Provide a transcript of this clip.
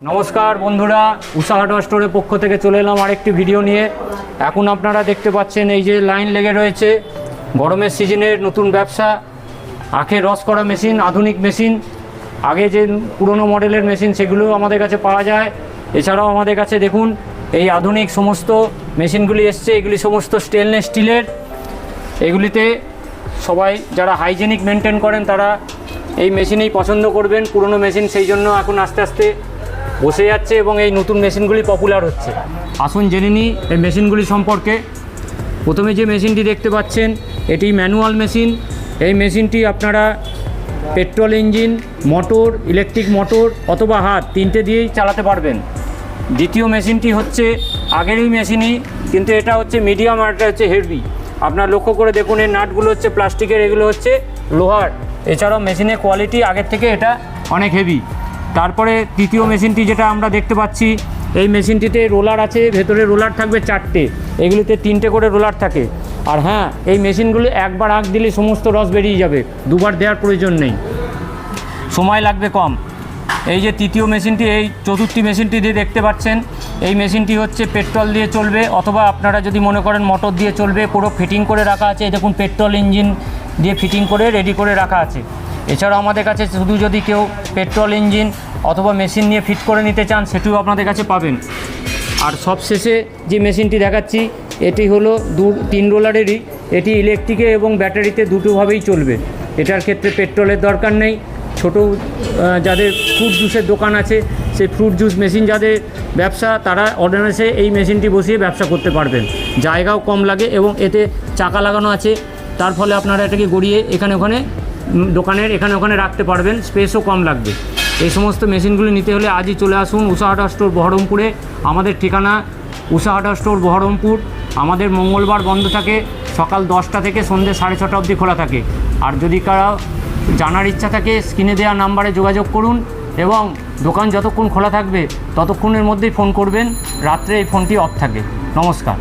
নমস্কার বন্ধুরা, উষা হার্ডওয়্যার স্টোরের পক্ষ থেকে চলে এলাম আরেকটি ভিডিও নিয়ে। এখন আপনারা দেখতে পাচ্ছেন এই যে লাইন লেগে রয়েছে, গরমের সিজনের নতুন ব্যবসা, আখের রস করা মেশিন, আধুনিক মেশিন। আগে যে পুরনো মডেলের মেশিন সেগুলো আমাদের কাছে পাওয়া যায়। এছাড়াও আমাদের কাছে দেখুন এই আধুনিক সমস্ত মেশিনগুলি এসছে, এগুলি সমস্ত স্টেনলেস স্টিলের। এগুলিতে সবাই যারা হাইজেনিক মেনটেন করেন তারা এই মেশিনেই পছন্দ করবেন। পুরনো মেশিন সেই জন্য এখন আস্তে আস্তে বসে যাচ্ছে এবং এই নতুন মেশিনগুলি পপুলার হচ্ছে। আসুন জেনে নিই এই মেশিনগুলি সম্পর্কে। প্রথমে যে মেশিনটি দেখতে পাচ্ছেন এটি ম্যানুয়াল মেশিন। এই মেশিনটি আপনারা petrol engine, motor, electric motor অথবা হাত তিনটে দিয়েই চালাতে পারবেন। দ্বিতীয় মেশিনটি হচ্ছে আগেরই মেশিনই, কিন্তু এটা হচ্ছে মিডিয়াম আর এটা হচ্ছে হেভি। আপনার লক্ষ্য করে দেখুন এর নাটগুলো হচ্ছে প্লাস্টিকের, এগুলো হচ্ছে লোহার। এছাড়াও মেশিনের কোয়ালিটি আগের থেকে এটা অনেক হেভি। তারপরে তৃতীয় মেশিনটি যেটা আমরা দেখতে পাচ্ছি, এই মেশিনটিতে রোলার আছে, ভেতরে রোলার থাকবে 4টে, এগুলিতে 3টে করে রোলার থাকে। আর হ্যাঁ, এই মেশিনগুলো একবার আগ দিলে সমস্ত রস বেরিয়ে যাবে, দুবার দেওয়ার প্রয়োজন নেই, সময় লাগবে কম। এই যে তৃতীয় মেশিনটি, এই চতুর্থী মেশিনটি দিয়ে দেখতে পাচ্ছেন, এই মেশিনটি হচ্ছে পেট্রোল দিয়ে চলবে অথবা আপনারা যদি মনে করেন মোটর দিয়ে চলবে। পুরো ফিটিং করে রাখা আছে, দেখুন পেট্রোল ইঞ্জিন দিয়ে ফিটিং করে রেডি করে রাখা আছে। এছাড়াও আমাদের কাছে শুধু যদি কেউ পেট্রোল ইঞ্জিন অথবা মেশিন নিয়ে ফিট করে নিতে চান সেটিও আপনাদের কাছে পাবেন। আর সবশেষে যে মেশিনটি দেখাচ্ছি এটি হলো 3 রোলারেরই। এটি ইলেকট্রিকে এবং ব্যাটারিতে দুটোভাবেই চলবে। এটার ক্ষেত্রে পেট্রোলের দরকার নেই। ছোটো যাদের ফ্রুট জুসের দোকান আছে, সেই ফ্রুট জুস মেশিন যাদের ব্যবসা, তারা অনায়াসে এই মেশিনটি বসিয়ে ব্যবসা করতে পারবেন। জায়গাও কম লাগে এবং এতে চাকা লাগানো আছে, তার ফলে আপনারা এটাকে গড়িয়ে এখানে ওখানে দোকানের এখানে ওখানে রাখতে পারবেন, স্পেসও কম লাগবে। এই সমস্ত মেশিনগুলি নিতে হলে আজই চলে আসুন উষা হার্ডওয়্যার স্টোর বহরমপুরে। আমাদের ঠিকানা উষা হার্ডওয়্যার স্টোর বহরমপুর। আমাদের মঙ্গলবার বন্ধ থাকে, সকাল 10টা থেকে সন্ধ্যে 6:30 অবধি খোলা থাকে। আর যদি কারো জানার ইচ্ছা থাকে স্ক্রিনে দেওয়া নাম্বারে যোগাযোগ করুন এবং দোকান যতক্ষণ খোলা থাকবে ততক্ষণের মধ্যেই ফোন করবেন। রাত্রে এই ফোনটি অফ থাকে। নমস্কার।